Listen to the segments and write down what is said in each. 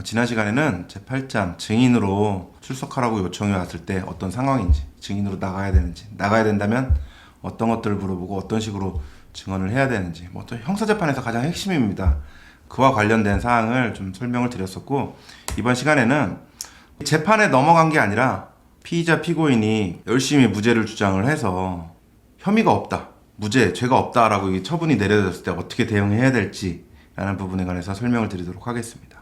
지난 시간에는 제8장 증인으로 출석하라고 요청이 왔을 때 어떤 상황인지, 증인으로 나가야 되는지, 나가야 된다면 어떤 것들을 물어보고 어떤 식으로 증언을 해야 되는지, 또 형사재판에서 가장 핵심입니다. 그와 관련된 사항을 좀 설명을 드렸었고, 이번 시간에는 재판에 넘어간 게 아니라 피의자 피고인이 열심히 무죄를 주장을 해서 혐의가 없다, 무죄, 죄가 없다라고 처분이 내려졌을 때 어떻게 대응해야 될지 라는 부분에 관해서 설명을 드리도록 하겠습니다.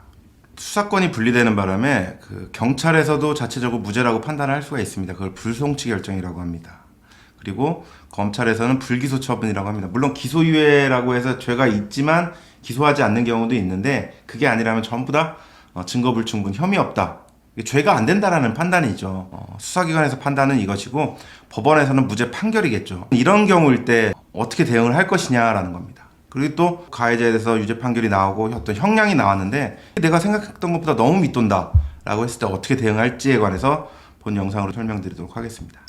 수사권이 분리되는 바람에 경찰에서도 자체적으로 무죄라고 판단을 할 수가 있습니다. 그걸 불송치 결정이라고 합니다. 그리고 검찰에서는 불기소 처분이라고 합니다. 물론 기소유예라고 해서 죄가 있지만 기소하지 않는 경우도 있는데, 그게 아니라면 전부 다 증거불충분, 혐의 없다, 죄가 안 된다라는 판단이죠. 수사기관에서 판단은 이것이고 법원에서는 무죄 판결이겠죠. 이런 경우일 때 어떻게 대응을 할 것이냐라는 겁니다. 그리고 또 가해자에 대해서 유죄 판결이 나오고 어떤 형량이 나왔는데 내가 생각했던 것보다 너무 밑돈다 라고 했을 때 어떻게 대응할지에 관해서 본 영상으로 설명드리도록 하겠습니다.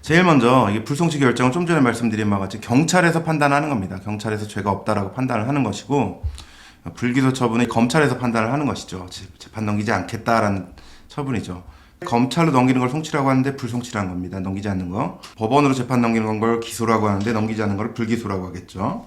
제일 먼저 이게 불송치 결정은 좀 전에 말씀드린 바와 같이 경찰에서 판단하는 겁니다. 경찰에서 죄가 없다라고 판단을 하는 것이고, 불기소 처분은 검찰에서 판단을 하는 것이죠. 재판 넘기지 않겠다라는 처분이죠. 검찰로 넘기는 걸 송치라고 하는데 불송치라는 겁니다. 넘기지 않는 거. 법원으로 재판 넘기는 걸 기소라고 하는데 넘기지 않는 걸 불기소라고 하겠죠.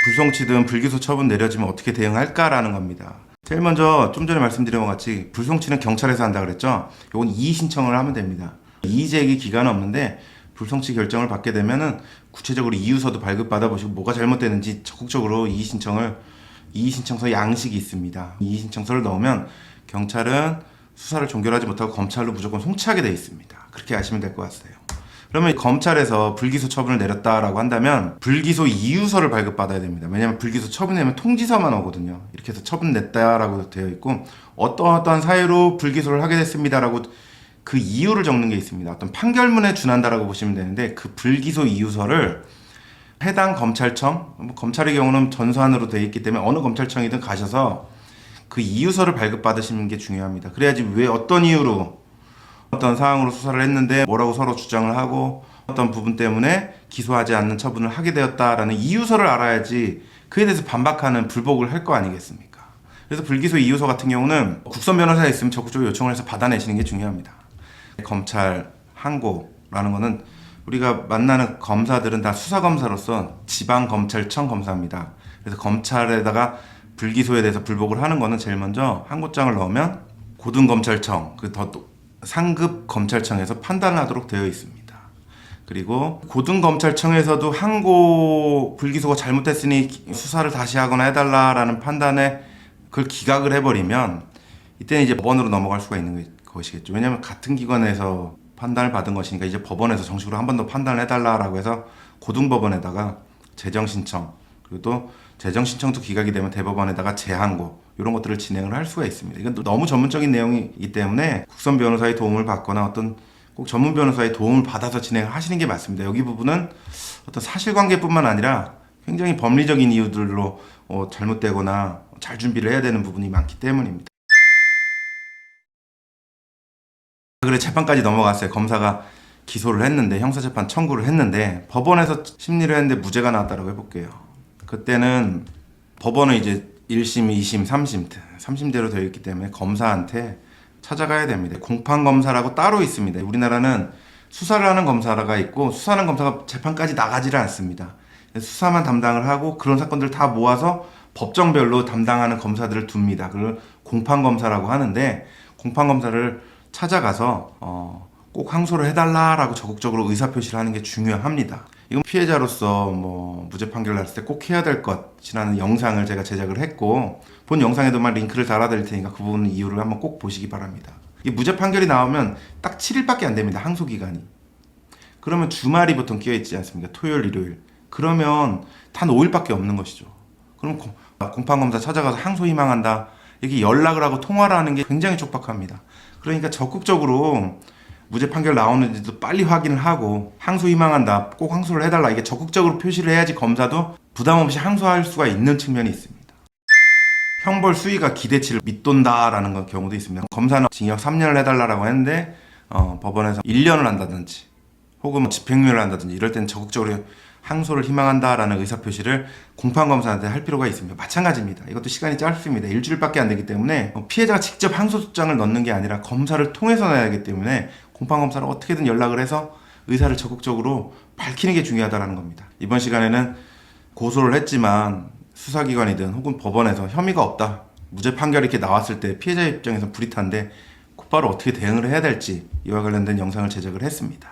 불송치든 불기소 처분 내려지면 어떻게 대응할까라는 겁니다. 제일 먼저 좀 전에 말씀드린 것 같이 불송치는 경찰에서 한다 그랬죠. 이건 이의 신청을 하면 됩니다. 이의 제기 기간은 없는데 불송치 결정을 받게 되면은 구체적으로 이유서도 발급받아 보시고 뭐가 잘못되는지 적극적으로 이의 신청서 양식이 있습니다. 이의 신청서를 넣으면 경찰은 수사를 종결하지 못하고 검찰로 무조건 송치하게 되어 있습니다. 그렇게 아시면 될 것 같아요. 그러면 검찰에서 불기소 처분을 내렸다라고 한다면 불기소 이유서를 발급받아야 됩니다. 왜냐하면 불기소 처분내면 통지서만 오거든요. 이렇게 해서 처분 냈다라고 되어 있고, 어떠한 사유로 불기소를 하게 됐습니다라고 그 이유를 적는 게 있습니다. 어떤 판결문에 준한다라고 보시면 되는데, 그 불기소 이유서를 해당 검찰청, 검찰의 경우는 전수안으로 되어 있기 때문에 어느 검찰청이든 가셔서 그 이유서를 발급받으시는 게 중요합니다. 그래야지 왜 어떤 이유로 어떤 사항으로 수사를 했는데 뭐라고 서로 주장을 하고 어떤 부분 때문에 기소하지 않는 처분을 하게 되었다라는 이유서를 알아야지 그에 대해서 반박하는 불복을 할 거 아니겠습니까? 그래서 불기소 이유서 같은 경우는 국선 변호사가 있으면 적극적으로 요청을 해서 받아내시는 게 중요합니다. 검찰 항고라는 거는 우리가 만나는 검사들은 다 수사검사로서 지방검찰청 검사입니다. 그래서 검찰에다가 불기소에 대해서 불복을 하는 거는 제일 먼저 항고장을 넣으면 고등검찰청, 더 상급 검찰청에서 판단을 하도록 되어 있습니다. 그리고 고등검찰청에서도 항고 불기소가 잘못됐으니 수사를 다시 하거나 해달라라는 판단에 그걸 기각을 해버리면 이때는 이제 법원으로 넘어갈 수가 있는 것이겠죠. 왜냐하면 같은 기관에서 판단을 받은 것이니까 이제 법원에서 정식으로 한 번 더 판단을 해달라라고 해서 고등법원에다가 재정신청, 그리고 또 재정신청도 기각이 되면 대법원에다가 재항고, 이런 것들을 진행을 할 수가 있습니다. 이건 너무 전문적인 내용이기 때문에 국선 변호사의 도움을 받거나 어떤 꼭 전문 변호사의 도움을 받아서 진행을 하시는 게 맞습니다. 여기 부분은 어떤 사실관계뿐만 아니라 굉장히 법리적인 이유들로 잘못되거나 잘 준비를 해야 되는 부분이 많기 때문입니다. 그래, 재판까지 넘어갔어요. 검사가 기소를 했는데, 형사재판 청구를 했는데 법원에서 심리를 했는데 무죄가 나왔다고 해볼게요. 그때는 법원은 이제 1심, 2심, 3심대로 되어 있기 때문에 검사한테 찾아가야 됩니다. 공판검사라고 따로 있습니다. 우리나라는 수사를 하는 검사가 있고, 수사하는 검사가 재판까지 나가지를 않습니다. 수사만 담당을 하고 그런 사건들을 다 모아서 법정별로 담당하는 검사들을 둡니다. 그걸 공판검사라고 하는데, 공판검사를 찾아가서 꼭 항소를 해달라라고 적극적으로 의사표시를 하는 게 중요합니다. 이건 피해자로서 무죄 판결 났을 때 꼭 해야 될 것이라는 영상을 제가 제작을 했고, 본 영상에도만 링크를 달아드릴 테니까 그 부분 이유를 한번 꼭 보시기 바랍니다. 이 무죄 판결이 나오면 딱 7일밖에 안 됩니다. 항소 기간이. 그러면 주말이 보통 끼어 있지 않습니까? 토요일, 일요일. 그러면 단 5일밖에 없는 것이죠. 그럼 공판검사 찾아가서 항소 희망한다, 이렇게 연락을 하고 통화를 하는 게 굉장히 촉박합니다. 그러니까 적극적으로 무죄 판결 나오는지도 빨리 확인을 하고, 항소 희망한다, 꼭 항소를 해달라, 이게 적극적으로 표시를 해야지 검사도 부담 없이 항소할 수가 있는 측면이 있습니다. 형벌 수위가 기대치를 밑돈다라는 경우도 있습니다. 검사는 징역 3년을 해달라고 했는데 법원에서 1년을 한다든지 혹은 집행유예를 한다든지 이럴 때는 적극적으로 항소를 희망한다라는 의사표시를 공판검사한테 할 필요가 있습니다. 마찬가지입니다. 이것도 시간이 짧습니다. 일주일밖에 안 되기 때문에 피해자가 직접 항소장을 넣는 게 아니라 검사를 통해서 내야 하기 때문에 공판검사를 어떻게든 연락을 해서 의사를 적극적으로 밝히는 게 중요하다는 겁니다. 이번 시간에는 고소를 했지만 수사기관이든 혹은 법원에서 혐의가 없다, 무죄 판결이 이렇게 나왔을 때 피해자 입장에서 불이탄데 곧바로 어떻게 대응을 해야 될지 이와 관련된 영상을 제작을 했습니다.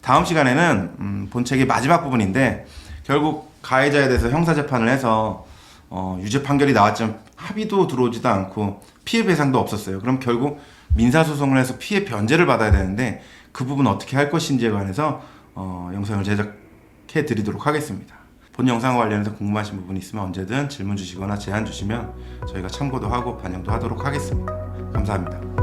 다음 시간에는 본책의 마지막 부분인데 결국 가해자에 대해서 형사재판을 해서 유죄 판결이 나왔지만 합의도 들어오지도 않고 피해 배상도 없었어요. 그럼 결국 민사소송을 해서 피해 변제를 받아야 되는데 그 부분 어떻게 할 것인지에 관해서 영상을 제작해 드리도록 하겠습니다. 본 영상과 관련해서 궁금하신 부분이 있으면 언제든 질문 주시거나 제안 주시면 저희가 참고도 하고 반영도 하도록 하겠습니다. 감사합니다.